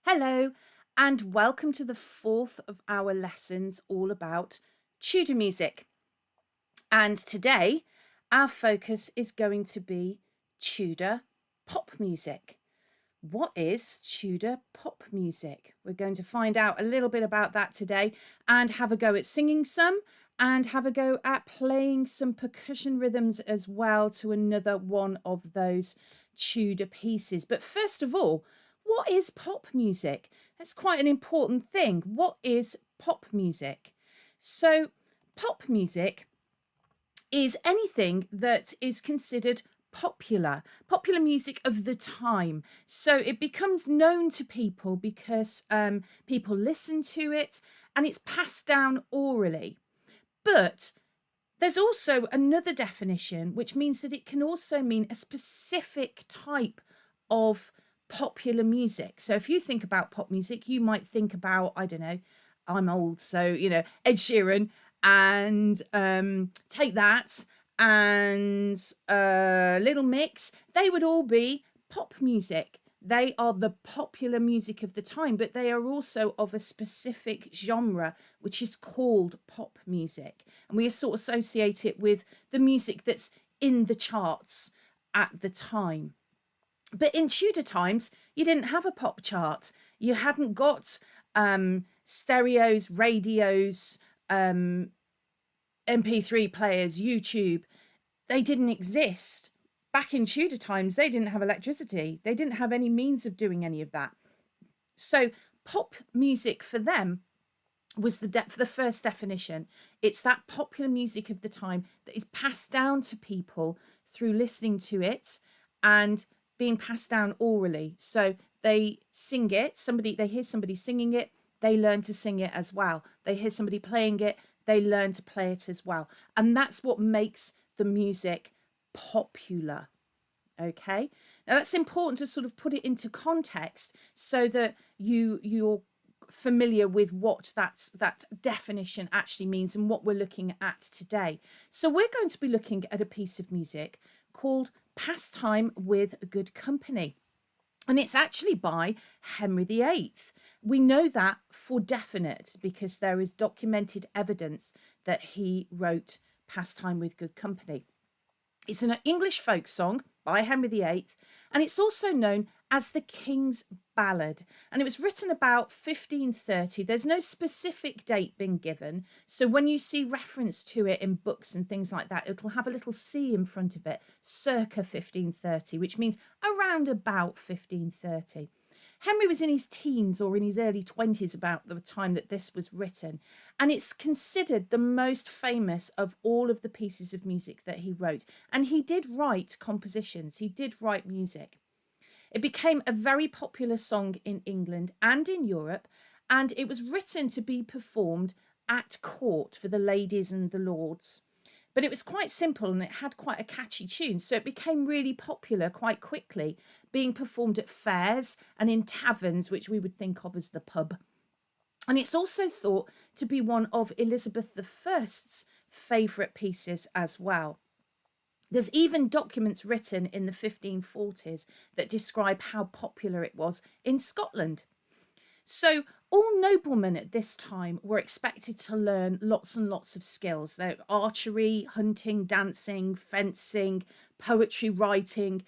Hello, and welcome to the fourth of our lessons all about Tudor music. And today, our focus is going to be Tudor pop music. What is Tudor pop music? We're going to find out a little bit about that today and have a go at singing some and have a go at playing some percussion rhythms as well to another one of those Tudor pieces. But first of all, what is pop music? That's quite an important thing. What is pop music? So, pop music is anything that is considered popular music of the time. So it becomes known to people because people listen to it and it's passed down orally. But there's also another definition, which means that it can also mean a specific type of popular music. So if you think about pop music, you might think about, I don't know, I'm old, so, Ed Sheeran and Take That and Little Mix. They would all be pop music. They are the popular music of the time, but they are also of a specific genre, which is called pop music. And we sort of associate it with the music that's in the charts at the time. But in Tudor times, you didn't have a pop chart. You hadn't got stereos, radios, MP3 players, YouTube. They didn't exist. Back in Tudor times, they didn't have electricity. They didn't have any means of doing any of that. So pop music for them was the first definition. It's that popular music of the time that is passed down to people through listening to it and being passed down orally. So they sing it, they hear somebody singing it, they learn to sing it as well. They hear somebody playing it, they learn to play it as well. And that's what makes the music popular. Okay, now that's important to sort of put it into context so that you're familiar with what that definition actually means and what we're looking at today. So we're going to be looking at a piece of music called Pastime with Good Company. And it's actually by Henry VIII. We know that for definite because there is documented evidence that he wrote Pastime with Good Company. It's an English folk song by Henry VIII, and it's also known as the King's Ballad. And it was written about 1530. There's no specific date being given. So when you see reference to it in books and things like that, it'll have a little C in front of it, circa 1530, which means around about 1530. Henry was in his teens or in his early 20s about the time that this was written, and it's considered the most famous of all of the pieces of music that he wrote. And he did write compositions, he did write music. It became a very popular song in England and in Europe, and it was written to be performed at court for the ladies and the lords. But it was quite simple and it had quite a catchy tune. So it became really popular quite quickly, being performed at fairs and in taverns, which we would think of as the pub. And it's also thought to be one of Elizabeth I's favourite pieces as well. There's even documents written in the 1540s that describe how popular it was in Scotland. So all noblemen at this time were expected to learn lots and lots of skills. Archery, hunting, dancing, fencing, poetry writing,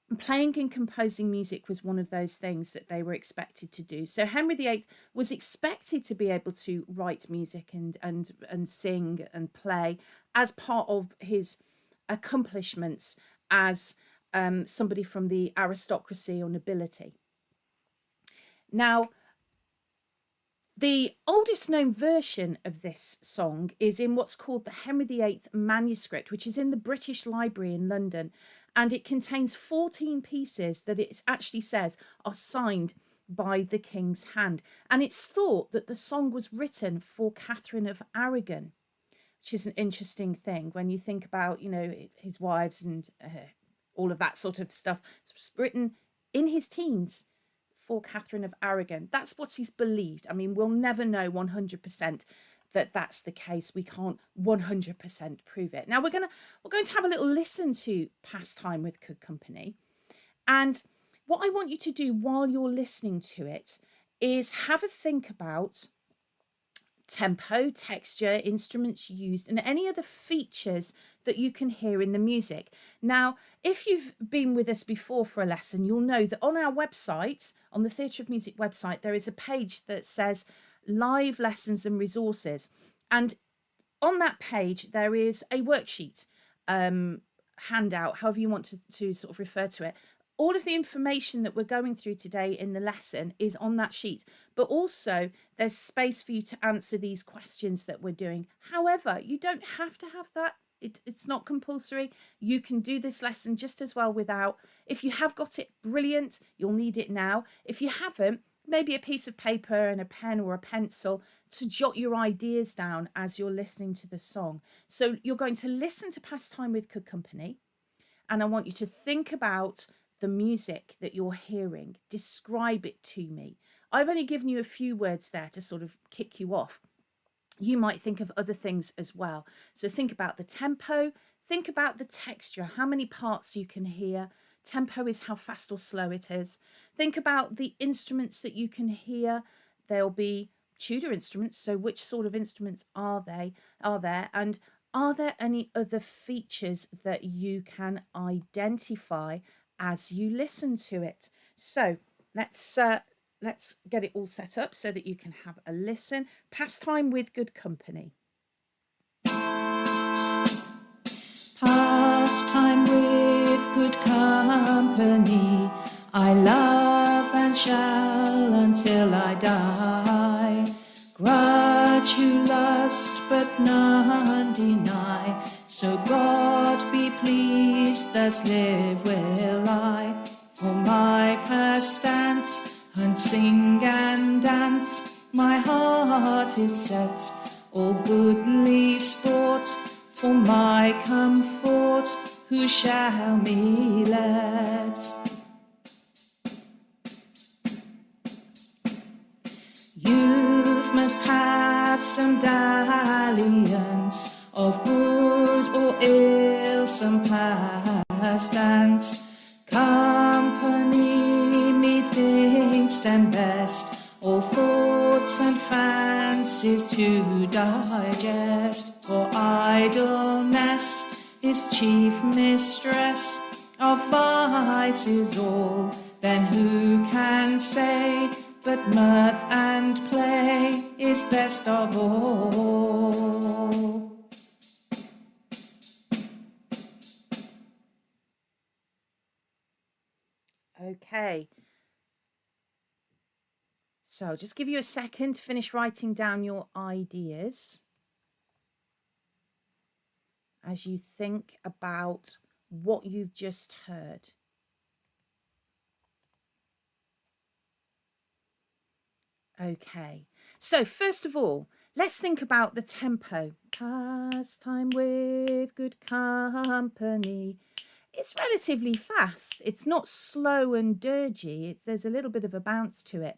and playing and composing music was one of those things that they were expected to do. So Henry VIII was expected to be able to write music and sing and play as part of his accomplishments as somebody from the aristocracy or nobility. Now, the oldest known version of this song is in what's called the Henry VIII manuscript, which is in the British Library in London. And it contains 14 pieces that it actually says are signed by the king's hand. And it's thought that the song was written for Catherine of Aragon, which is an interesting thing when you think about, his wives and all of that sort of stuff. It's written in his teens for Catherine of Aragon. That's what he's believed. I mean, we'll never know 100% that that's the case. We can't 100% prove it. Now we're going to have a little listen to Pastime with Good Company. And what I want you to do while you're listening to it is have a think about tempo, texture, instruments used, and any other features that you can hear in the music. Now, if you've been with us before for a lesson, you'll know that on our website, on the Theatre of Music website, there is a page that says live lessons and resources. And on that page, there is a worksheet, handout, however you want to sort of refer to it. All of the information that we're going through today in the lesson is on that sheet, but also there's space for you to answer these questions that we're doing. However, you don't have to have that. It's not compulsory. You can do this lesson just as well without. If you have got it, brilliant. You'll need it now. If you haven't, maybe a piece of paper and a pen or a pencil to jot your ideas down as you're listening to the song. So you're going to listen to Pastime with Good Company, and I want you to think about the music that you're hearing. Describe it to me. I've only given you a few words there to sort of kick you off. You might think of other things as well. So think about the tempo, think about the texture, how many parts you can hear. Tempo is how fast or slow it is. Think about the instruments that you can hear. There'll be Tudor instruments, so which sort of instruments are there? And are there any other features that you can identify as you listen to it? So let's get it all set up so that you can have a listen. Pastime with Good Company. Pastime with good company, I love and shall until I die. Grudge who lust, but none deny. So God be pleased, thus live will I. For my pastance, and sing and dance, my heart is set. All goodly sport, for my comfort, who shall me let? Youth must have some dalliance, of good or ill some pastance. Company methinks them best, all thoughts and fancies to digest. For idleness is chief mistress of vices all. Then who can say but mirth and play is best of all? Okay. So just give you a second to finish writing down your ideas as you think about what you've just heard. Okay, so first of all, let's think about the tempo. Pastime with good company. It's relatively fast. It's not slow and dirgy. There's a little bit of a bounce to it.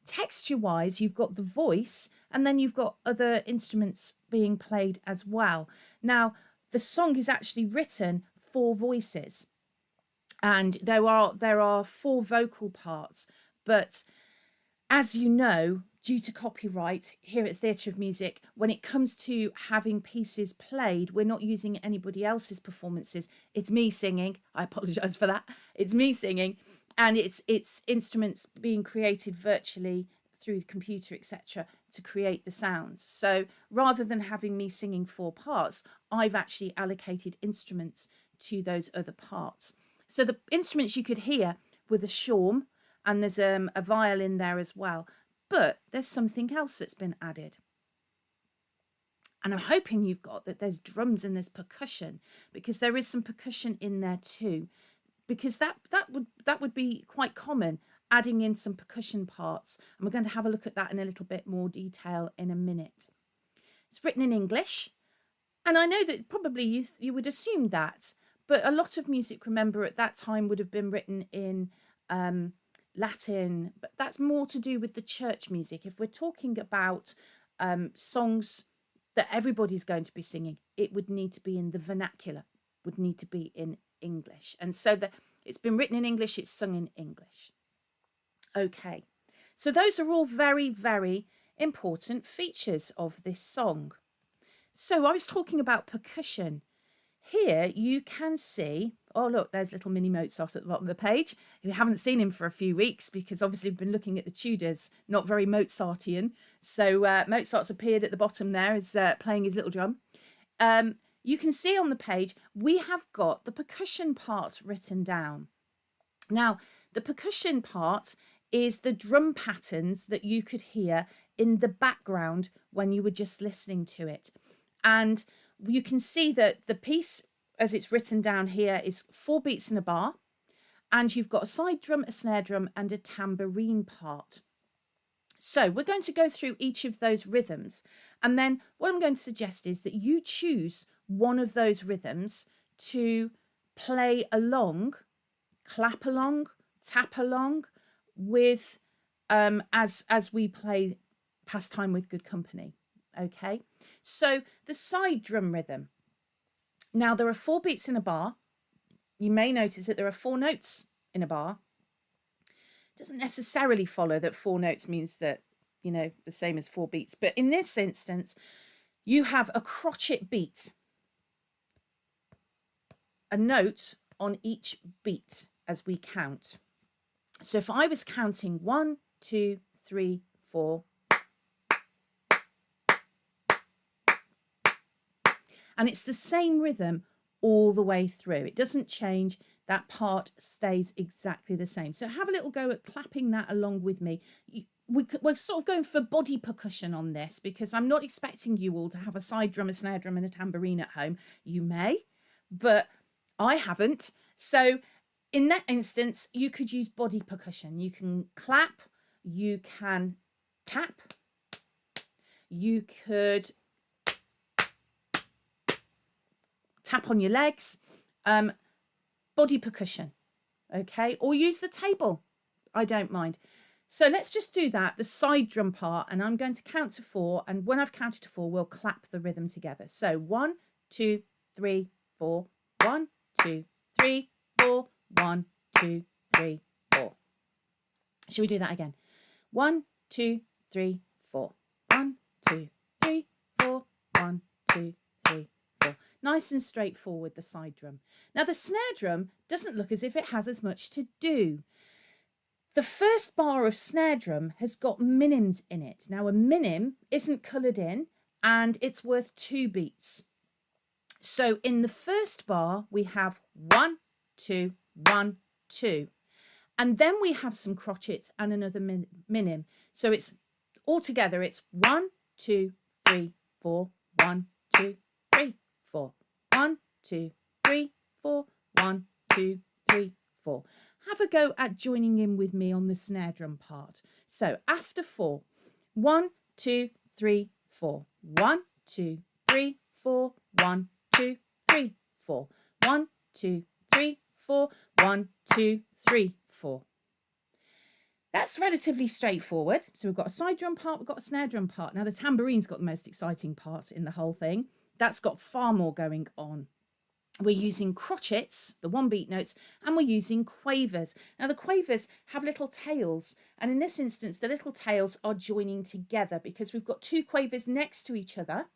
Texture-wise, you've got the voice, and then you've got other instruments being played as well. Now, the song is actually written for voices, and there are 4 vocal parts, but as you know, due to copyright here at Theatre of Music, when it comes to having pieces played, we're not using anybody else's performances. It's me singing. I apologise for that. It's me singing, and it's instruments being created virtually through the computer, etc., to create the sounds. So rather than having me singing 4 parts, I've actually allocated instruments to those other parts. So the instruments you could hear were the shawm, and there's a violin there as well. But there's something else that's been added. And I'm hoping you've got that there's drums and there's percussion, because there is some percussion in there too. Because that would be quite common, adding in some percussion parts. And we're going to have a look at that in a little bit more detail in a minute. It's written in English. And I know that probably you would assume that. But a lot of music, remember, at that time would have been written in Latin, but that's more to do with the church music. If we're talking about songs that everybody's going to be singing, it would need to be in the vernacular, would need to be in English. And so it's been written in English, it's sung in English. Okay, So those are all very, very important features of this song. So I was talking about percussion. Here you can see, oh look, there's little mini Mozart at the bottom of the page. We haven't seen him for a few weeks because obviously we've been looking at the Tudors, not very Mozartian. So Mozart's appeared at the bottom there as playing his little drum. You can see on the page, we have got the percussion part written down. Now, the percussion part is the drum patterns that you could hear in the background when you were just listening to it. And you can see that the piece, as it's written down here, is 4 beats in a bar. And you've got a side drum, a snare drum, and a tambourine part. So we're going to go through each of those rhythms. And then what I'm going to suggest is that you choose one of those rhythms to play along, clap along, tap along with as we play Pastime with Good Company. Okay, so the side drum rhythm. Now there are 4 beats in a bar. You may notice that there are 4 notes in a bar. It doesn't necessarily follow that 4 notes means that, you know, the same as 4 beats. But in this instance, you have a crotchet beat, a note on each beat as we count. So if I was counting 1, 2, 3, 4, and it's the same rhythm all the way through. It doesn't change. That part stays exactly the same. So have a little go at clapping that along with me. We're sort of going for body percussion on this because I'm not expecting you all to have a side drum, a snare drum and a tambourine at home. You may, but I haven't. So in that instance, you could use body percussion. You can clap, you can tap, you could tap on your legs, body percussion, okay? Or use the table, I don't mind. So let's just do that, the side drum part, and I'm going to count to 4, and when I've counted to 4, we'll clap the rhythm together. So 1, 2, 3, 4, 1, 2, 3, 4, 1, 2, 3, 4. Should we do that again? 1, 2, 3, 4. 1, 2, 3, 4. 1, 2, 3, 4. Nice and straightforward, the side drum. Now the snare drum doesn't look as if it has as much to do. The first bar of snare drum has got minims in it. Now a minim isn't coloured in and it's worth 2 beats. So in the first bar we have 1, 2, 1, 2. And then we have some crotchets and another minim. So it's altogether it's 1, 2, 3, 4, 1, 2, 3, 4. 1, 2, 3, 4. 1, 2, 3, 4. Have a go at joining in with me on the snare drum part. So after 4, 1, 2, 3, 4. 1, 2, 3, 4. 1, 2, 3, 4. 1, 2, 3, 4. 1, 2, 3, 4. That's relatively straightforward. So we've got a side drum part, we've got a snare drum part. Now the tambourine's got the most exciting part in the whole thing. That's got far more going on. We're using crotchets, the 1 beat notes, and we're using quavers. Now the quavers have little tails, and in this instance the little tails are joining together because we've got 2 quavers next to each other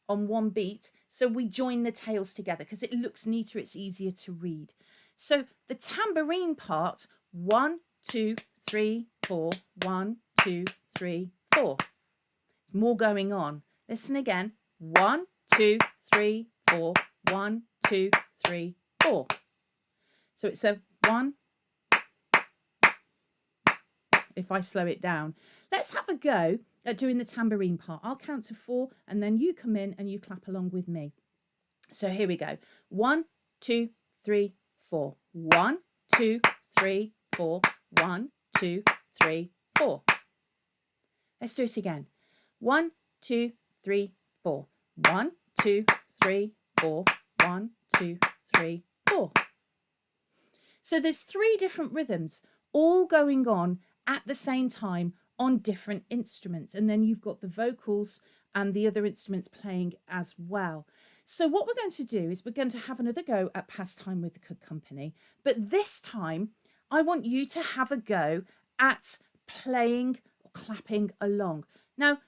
on 1 beat, so we join the tails together because it looks neater, it's easier to read. So the tambourine part, 1, 2, 3, 4, 1, 2, 3, 4. There's more going on. Listen again. 1, 2, 3, 4, 1, 2, 3, 4. So it's a 1. If I slow it down, let's have a go at doing the tambourine part. I'll count to 4 and then you come in and you clap along with me. So here we go. 1, 2, 3, 4. 1, 2, 3, 4. 1, 2, 3, 4. Let's do it again. 1, 2, 3, 4. 1, 2, 3, 4. 1, 2, 3, 4. So there's 3 different rhythms all going on at the same time on different instruments. And then you've got the vocals and the other instruments playing as well. So what we're going to do is we're going to have another go at Pastime with the Good Company. But this time, I want you to have a go at playing clapping along. Now,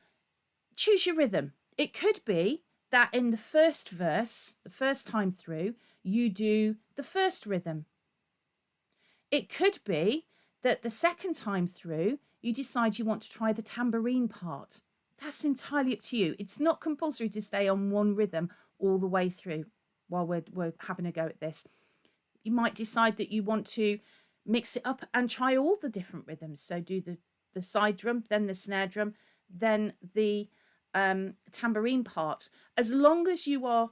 choose your rhythm. It could be that in the first verse, the first time through, you do the first rhythm. It could be that the second time through, you decide you want to try the tambourine part. That's entirely up to you. It's not compulsory to stay on one rhythm all the way through while we're having a go at this. You might decide that you want to mix it up and try all the different rhythms. So do the side drum, then the snare drum, then the tambourine part. As long as you are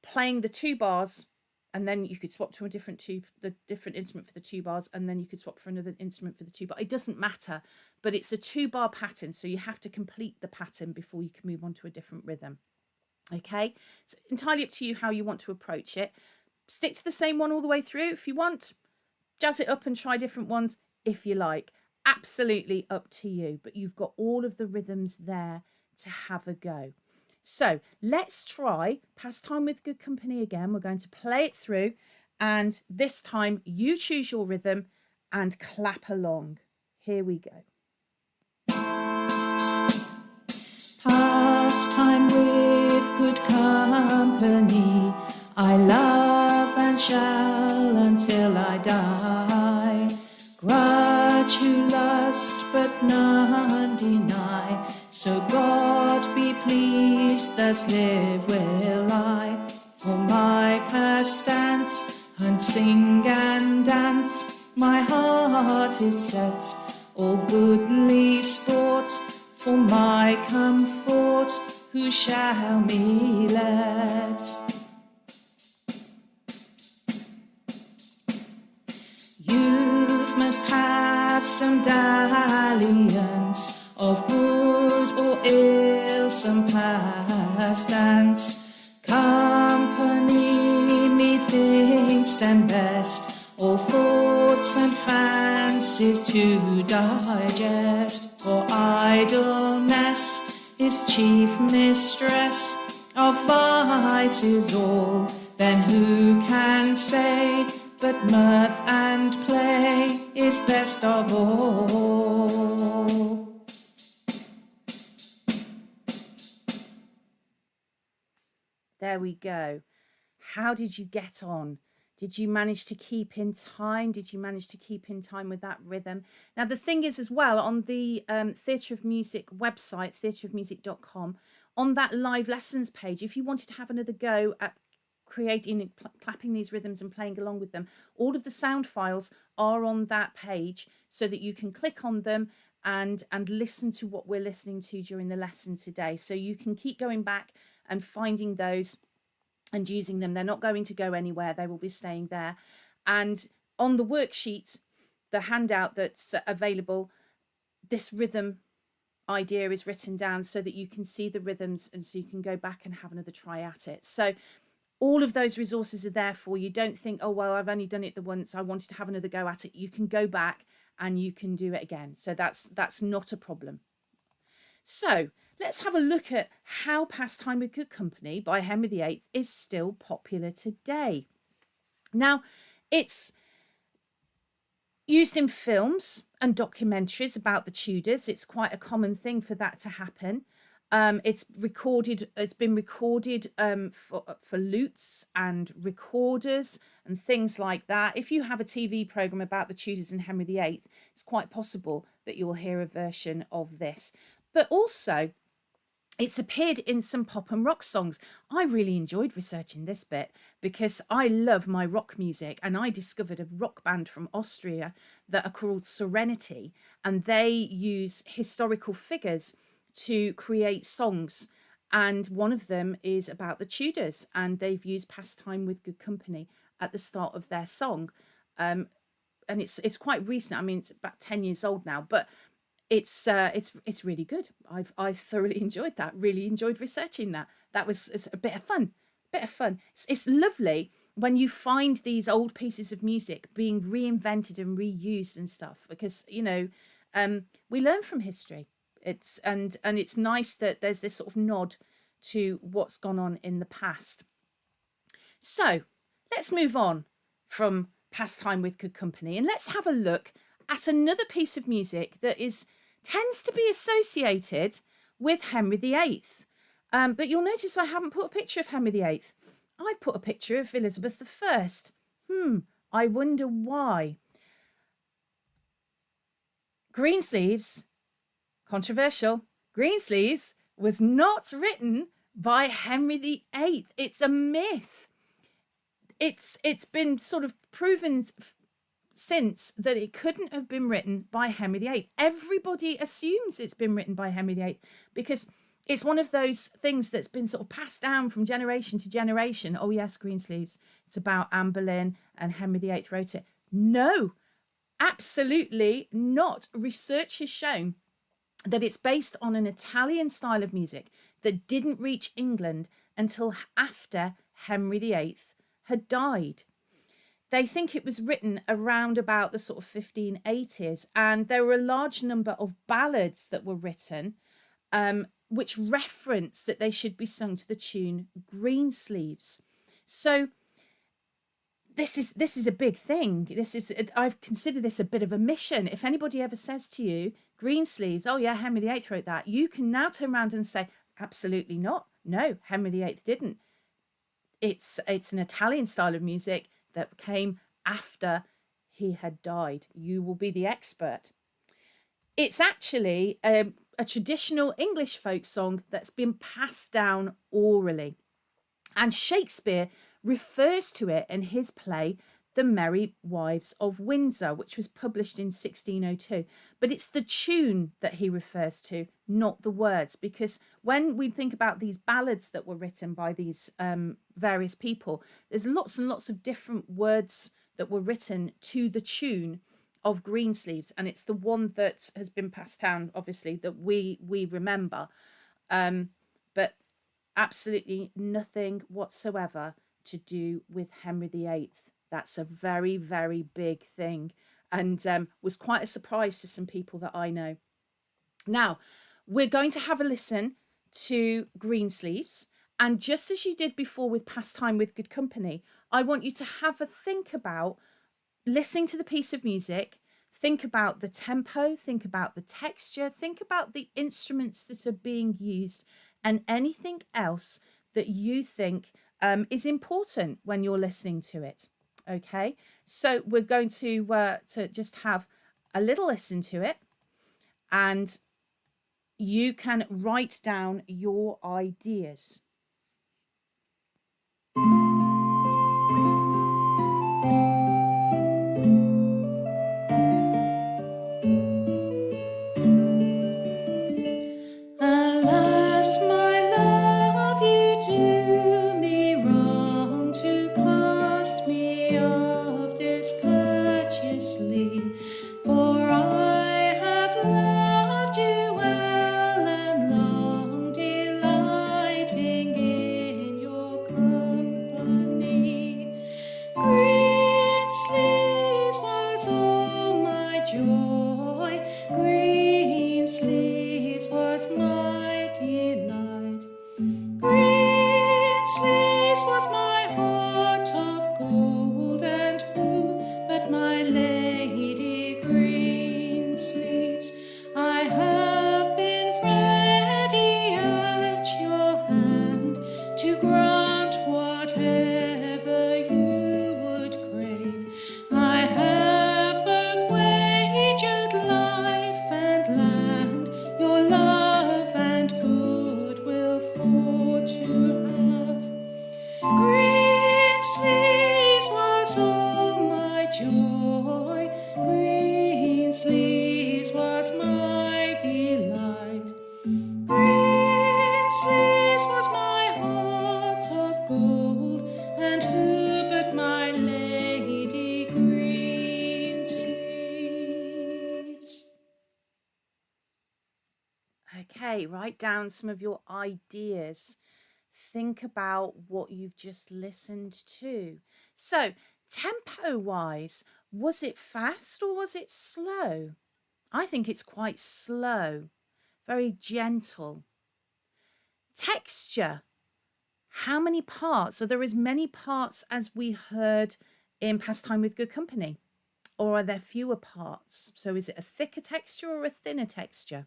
playing the 2 bars, and then you could swap to the different instrument for the 2 bars, and then you could swap for another instrument for the 2 bar. It doesn't matter, but it's a 2-bar pattern, so you have to complete the pattern before you can move on to a different rhythm. Okay, it's entirely up to you how you want to approach it. Stick to the same one all the way through if you want. Jazz it up and try different ones if you like. Absolutely up to you, but you've got all of the rhythms there to have a go. So let's try Pastime with Good Company again. We're going to play it through, and this time you choose your rhythm and clap along. Here we go. Pastime with good company, I love and shall until I die. Grudge who lust, but none deny. So God be pleased, thus live will I. For my pastance, and sing and dance, my heart is set. All goodly sport, for my comfort, who shall me let? Youth must have some dalliance, of good or ill some pastance. Company methinks them best, all thoughts and fancies to digest. For idleness is chief mistress of vices all. Then who can say but mirth and play is best of all? There we go. How did you get on? Did you manage to keep in time? Did you manage to keep in time with that rhythm? Now, the thing is as well, on the Theatre of Music website, theatreofmusic.com, on that live lessons page, if you wanted to have another go at creating, clapping these rhythms and playing along with them, all of the sound files are on that page so that you can click on them and listen to what we're listening to during the lesson today. So you can keep going back and finding those and using them. They're not going to go anywhere. They will be staying there. And on the worksheet, the handout that's available, this rhythm idea is written down so that you can see the rhythms and so you can go back and have another try at it. So all of those resources are there for you. Don't think, oh, well, I've only done it the once, I wanted to have another go at it. You can go back and you can do it again. So that's not a problem. So let's have a look at how Pastime with Good Company by Henry VIII is still popular today. Now, it's used in films and documentaries about the Tudors. It's quite a common thing for that to happen. It's been recorded for lutes and recorders and things like that. If you have a TV program about the Tudors and Henry VIII, it's quite possible that you'll hear a version of this. But also, it's appeared in some pop and rock songs. I really enjoyed researching this bit because I love my rock music, and I discovered a rock band from Austria that are called Serenity, and they use historical figures to create songs, and one of them is about the Tudors, and they've used Pastime with Good Company at the start of their song. And it's quite recent. I mean, it's about 10 years old now, but it's really good. I've thoroughly enjoyed that. Really enjoyed researching that. That was a bit of fun. It's lovely when you find these old pieces of music being reinvented and reused and stuff, because we learn from history. It's nice that there's this sort of nod to what's gone on in the past. So let's move on from Pastime with Good Company and let's have a look at another piece of music that is tends to be associated with Henry VIII. But you'll notice I haven't put a picture of Henry VIII. I put a picture of Elizabeth I. I wonder why. Greensleeves, controversial, Greensleeves was not written by Henry VIII. It's a myth. It's been sort of proven since that it couldn't have been written by Henry VIII. Everybody assumes it's been written by Henry VIII because it's one of those things that's been sort of passed down from generation to generation. Oh yes, Greensleeves, it's about Anne Boleyn and Henry VIII wrote it. No, absolutely not. Research has shown that it's based on an Italian style of music that didn't reach England until after Henry VIII had died. They think it was written around about the sort of 1580s, and there were a large number of ballads that were written which reference that they should be sung to the tune Greensleeves. So this is a big thing. I've considered this a bit of a mission. If anybody ever says to you, Greensleeves, oh yeah, Henry VIII wrote that, you can now turn around and say, absolutely not. No, Henry VIII didn't. It's an Italian style of music that came after he had died. You will be the expert. It's actually a traditional English folk song that's been passed down orally. And Shakespeare refers to it in his play, The Merry Wives of Windsor, which was published in 1602. But it's the tune that he refers to, not the words, because when we think about these ballads that were written by these various people, there's lots and lots of different words that were written to the tune of Greensleeves, and it's the one that has been passed down, obviously, that we remember, but absolutely nothing whatsoever to do with Henry VIII. That's a very, very big thing, and was quite a surprise to some people that I know. Now, we're going to have a listen to Greensleeves, and just as you did before with Pastime with Good Company, I want you to have a think about listening to the piece of music, think about the tempo, think about the texture, think about the instruments that are being used, and anything else that you think is important when you're listening to it. Okay, so we're going to just have a little listen to it, and you can write down your ideas. Alas, my love, you do me wrong to cast me off discourteously, for I have loved you well and long, delighting in your company. Greensleeves was all my joy, Greensleeves was my delight. Greensleeves was my heart of gold, and who but my Lady Greensleeves? I have been ready at your hand to grant whatever you would crave. I have both wagered life and land, your love and goodwill for to have. Greensleeves was all my joy, Greensleeves was my delight. Greensleeves was my heart of gold, and who but my Lady Greensleeves? Okay, write down some of your ideas. Think about what you've just listened to. So, tempo-wise, was it fast or was it slow? I think it's quite slow, very gentle. Texture. How many parts? Are there as many parts as we heard in Pastime with Good Company? or are there fewer parts? So is it a thicker texture or a thinner texture?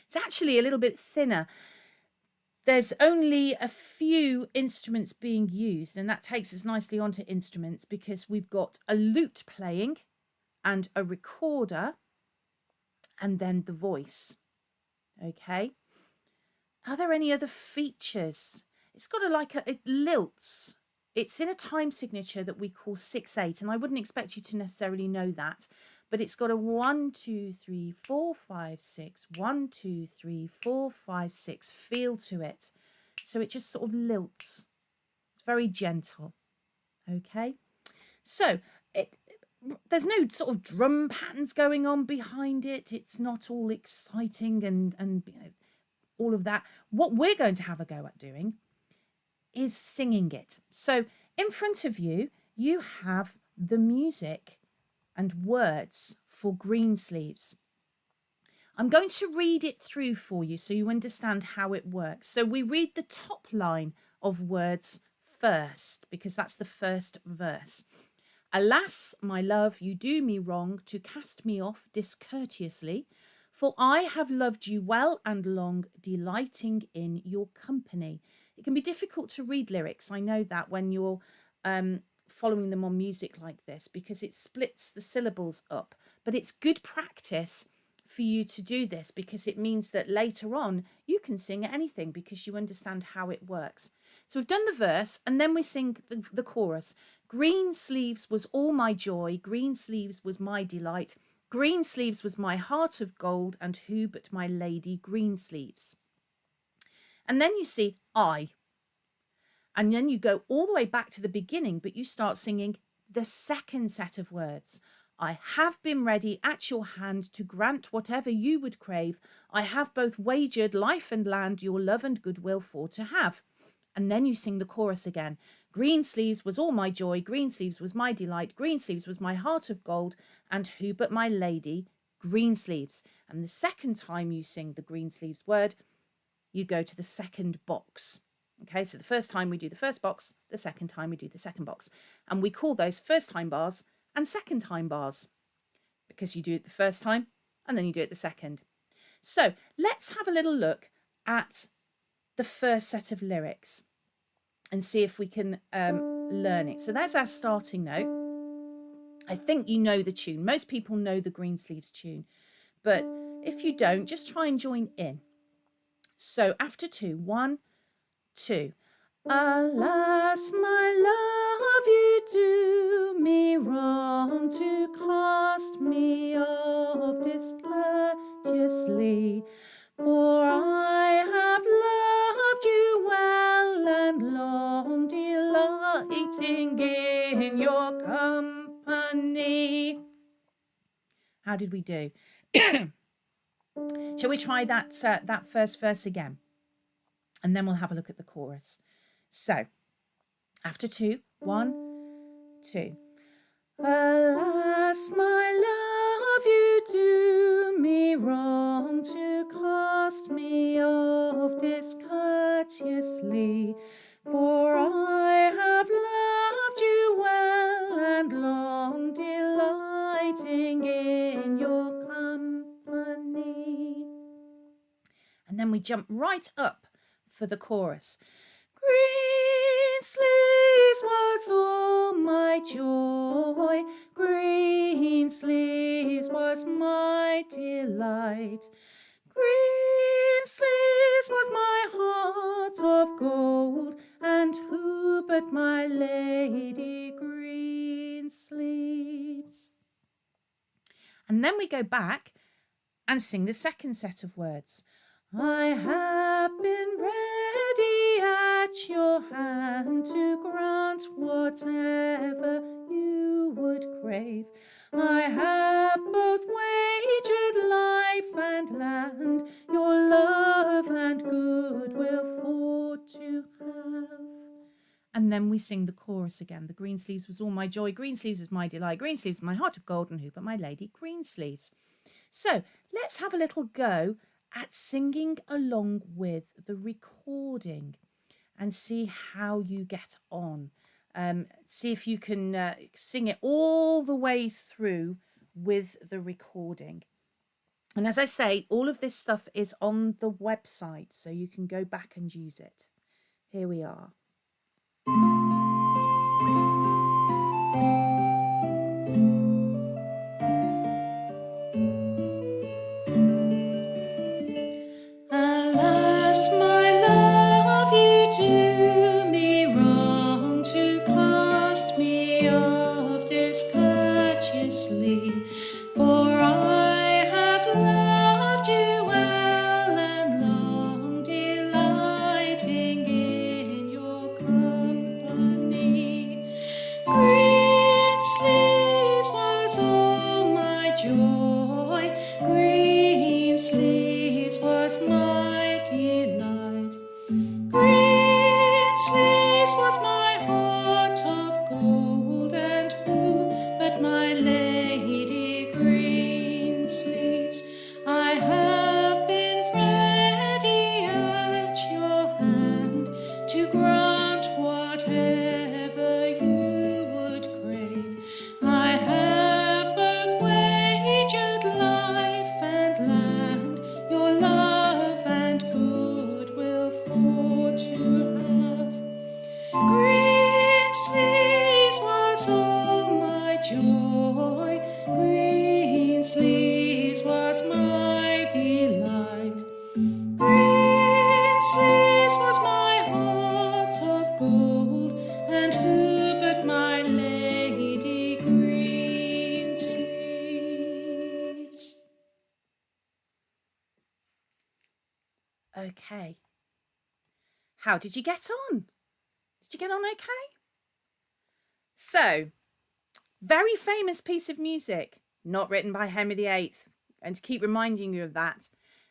It's actually a little bit thinner. There's only a few instruments being used, and that takes us nicely onto instruments because we've got a lute playing and a recorder and then the voice. Okay. Are there any other features? It's got it lilts. It's in a time signature that we call 6/8, and I wouldn't expect you to necessarily know that, but it's got a 1, 2, 3, 4, 5, 6, 1, 2, 3, 4, 5, 6 feel to it. So it just sort of lilts. It's very gentle. Okay. So there's no sort of drum patterns going on behind it. It's not all exciting and all of that. What we're going to have a go at doing is singing it. So in front of you, you have the music and words for Greensleeves. I'm going to read it through for you so you understand how it works. So we read the top line of words first because that's the first verse. Alas, my love, you do me wrong to cast me off discourteously, for I have loved you well and long, delighting in your company. It can be difficult to read lyrics. I know that when you're following them on music like this because it splits the syllables up. But it's good practice for you to do this because it means that later on you can sing anything because you understand how it works. So we've done the verse and then we sing the chorus. Green sleeves was all my joy, green sleeves was my delight, green sleeves was my heart of gold, and who but my lady Greensleeves. And then you see I. And then you go all the way back to the beginning, but you start singing the second set of words. I have been ready at your hand to grant whatever you would crave. I have both wagered life and land, your love and goodwill for to have. And then you sing the chorus again. Green sleeves was all my joy, green sleeves was my delight, green sleeves was my heart of gold, and who but my lady Greensleeves. And the second time you sing the Greensleeves word, you go to the second box. Okay, so the first time we do the first box, the second time we do the second box. And we call those first time bars and second time bars because you do it the first time and then you do it the second. So let's have a little look at the first set of lyrics and see if we can learn it. So that's our starting note. I think you know the tune. Most people know the Greensleeves tune, but if you don't, just try and join in. So after 2, 1, 2. Alas, my love, you do me wrong to cast me off discourteously, for I have loved you well and long, delighting in your company. How did we do? Shall we try that first verse again? And then we'll have a look at the chorus. So, after 2, 1, 2. Alas, my love, you do me wrong to cast me off discourteously, for I have loved you well and long, delighting in your company. And then we jump right up for the chorus. Greensleeves was all my joy, Greensleeves was my delight, Greensleeves was my heart of gold, and who but my lady Greensleeves. And then we go back and sing the second set of words. I have been ready at your hand to grant whatever you would crave. I have both wagered life and land, your love and goodwill for to have. And then we sing the chorus again. The Greensleeves was all my joy, Greensleeves was my delight, Greensleeves was my heart of gold, and who but my lady Greensleeves. So let's have a little go at singing along with the recording and see how you get on. See if you can sing it all the way through with the recording. And as I say, all of this stuff is on the website, so you can go back and use it. Here we are. Alas, my love, you do me wrong to cast me off discourteously, for I have loved you well and long, delighting in your company. Green sleeves was all my joy, green sleeves was my delight. Green sleeves was my heart of gold, and who but my lady green sleeves? I have been ready at your hand to grant whatever you would crave. I have both wagered life and land, your love and goodwill for to have. Green sleeves was all my joy, green sleeves was my delight. Green sleeves was my heart of gold, and who but my lady green sleeves? Okay. How did you get on? Did you get on okay? So, very famous piece of music, not written by Henry VIII, and to keep reminding you of that.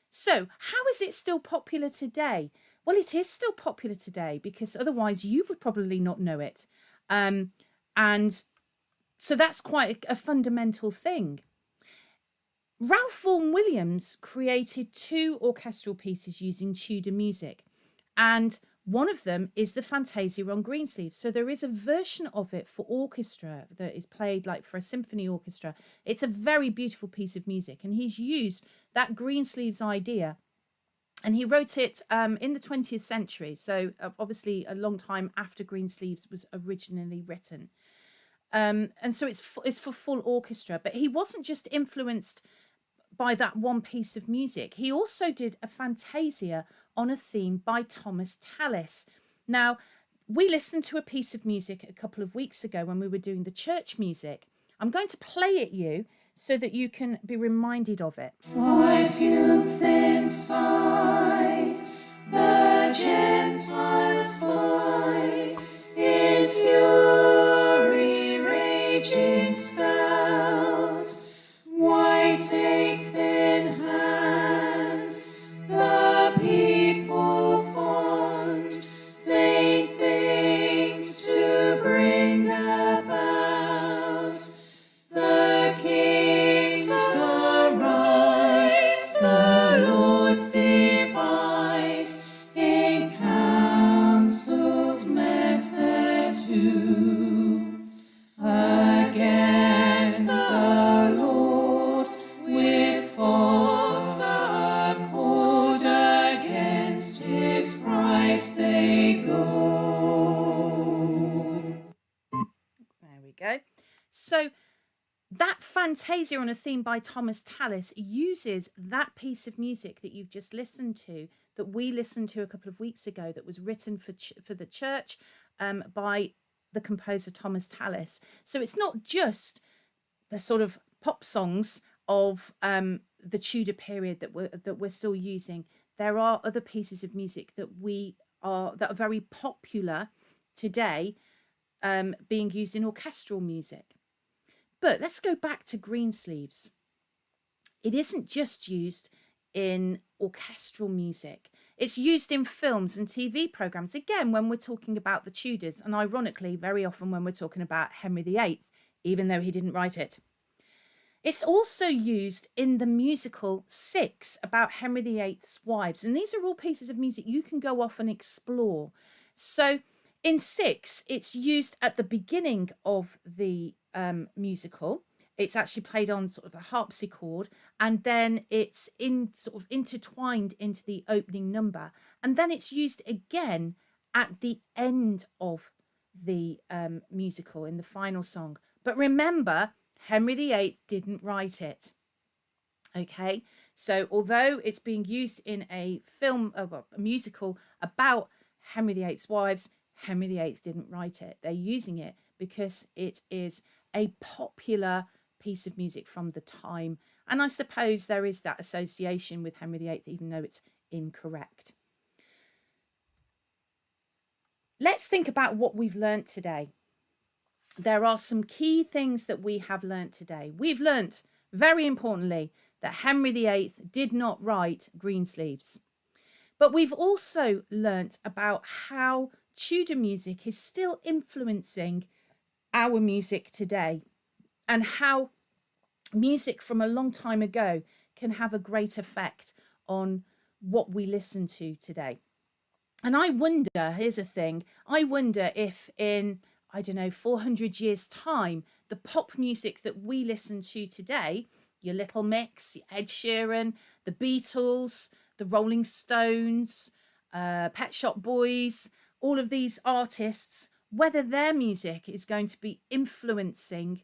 So, how is it still popular today? Well, it is still popular today because otherwise you would probably not know it. And so that's quite a fundamental thing. Ralph Vaughan Williams created 2 orchestral pieces using Tudor music, and one of them is the Fantasia on Greensleeves. So there is a version of it for orchestra that is played like for a symphony orchestra. It's a very beautiful piece of music, and he's used that Greensleeves idea, and he wrote it in the 20th century. So obviously a long time after Greensleeves was originally written. And so it's for full orchestra, but he wasn't just influenced by that one piece of music. He also did a Fantasia on a theme by Thomas Tallis. Now, we listened to a piece of music a couple of weeks ago when we were doing the church music. I'm going to play it you so that you can be reminded of it. Why fume thin sight, the gents must fight, in fury raging stout. Why take thin hand, the people fond, vain things to bring about? The kings arise, the lords devise, in councils met thereto, against the Lord with false accord, against his Christ they go. There we go. So that Fantasia on a theme by Thomas Tallis uses that piece of music that you've just listened to, that we listened to a couple of weeks ago, that was written for the church by the composer Thomas Tallis. So it's not just the sort of pop songs of the Tudor period that we're still using. There are other pieces of music that are very popular today, being used in orchestral music. But let's go back to Greensleeves. It isn't just used in orchestral music. It's used in films and TV programs, again, when we're talking about the Tudors, and ironically, very often when we're talking about Henry VIII, even though he didn't write it. It's also used in the musical Six, about Henry VIII's wives, and these are all pieces of music you can go off and explore. So In 6, it's used at the beginning of the musical. It's actually played on sort of a harpsichord, and then it's in sort of intertwined into the opening number, and then it's used again at the end of the musical in the final song. But remember, Henry VIII didn't write it. Okay, so although it's being used in a film, well, a musical about Henry VIII's wives, Henry VIII didn't write it. They're using it because it is a popular piece of music from the time. And I suppose there is that association with Henry VIII, even though it's incorrect. Let's think about what we've learnt today. There are some key things that we have learnt today. We've learnt, very importantly, that Henry VIII did not write Greensleeves. But we've also learnt about how Tudor music is still influencing our music today, and how music from a long time ago can have a great effect on what we listen to today. And I wonder, here's a thing, I wonder if in, I don't know, 400 years' time, the pop music that we listen to today, your Little Mix, your Ed Sheeran, the Beatles, the Rolling Stones, Pet Shop Boys, all of these artists, whether their music is going to be influencing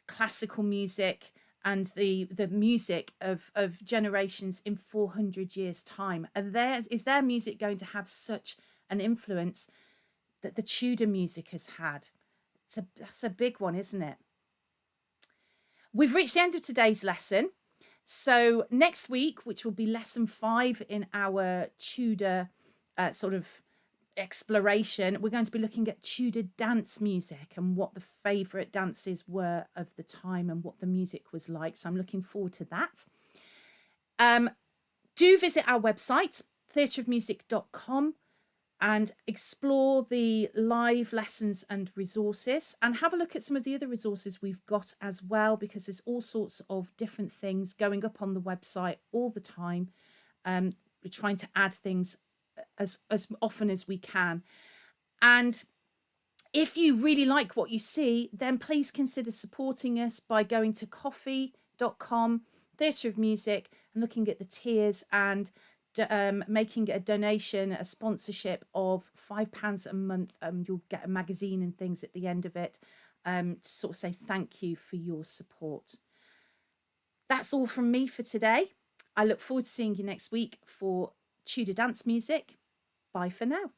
classical music and the music of generations in 400 years' time. And is their music going to have such an influence that the Tudor music has had? That's a big one, isn't it? We've reached the end of today's lesson. So next week, which will be lesson 5 in our Tudor sort of exploration, we're going to be looking at Tudor dance music and what the favourite dances were of the time and what the music was like. So I'm looking forward to that. Do visit our website, theatreofmusic.com, and explore the live lessons and resources, and have a look at some of the other resources we've got as well, because there's all sorts of different things going up on the website all the time. We're trying to add things as often as we can. And if you really like what you see, then please consider supporting us by going to coffee.com, Theatre of Music, and looking at the tiers and making a donation, a sponsorship of £5 a month. You'll get a magazine and things at the end of it, to sort of say thank you for your support. That's all from me for today. I look forward to seeing you next week for Tudor dance music. Bye for now.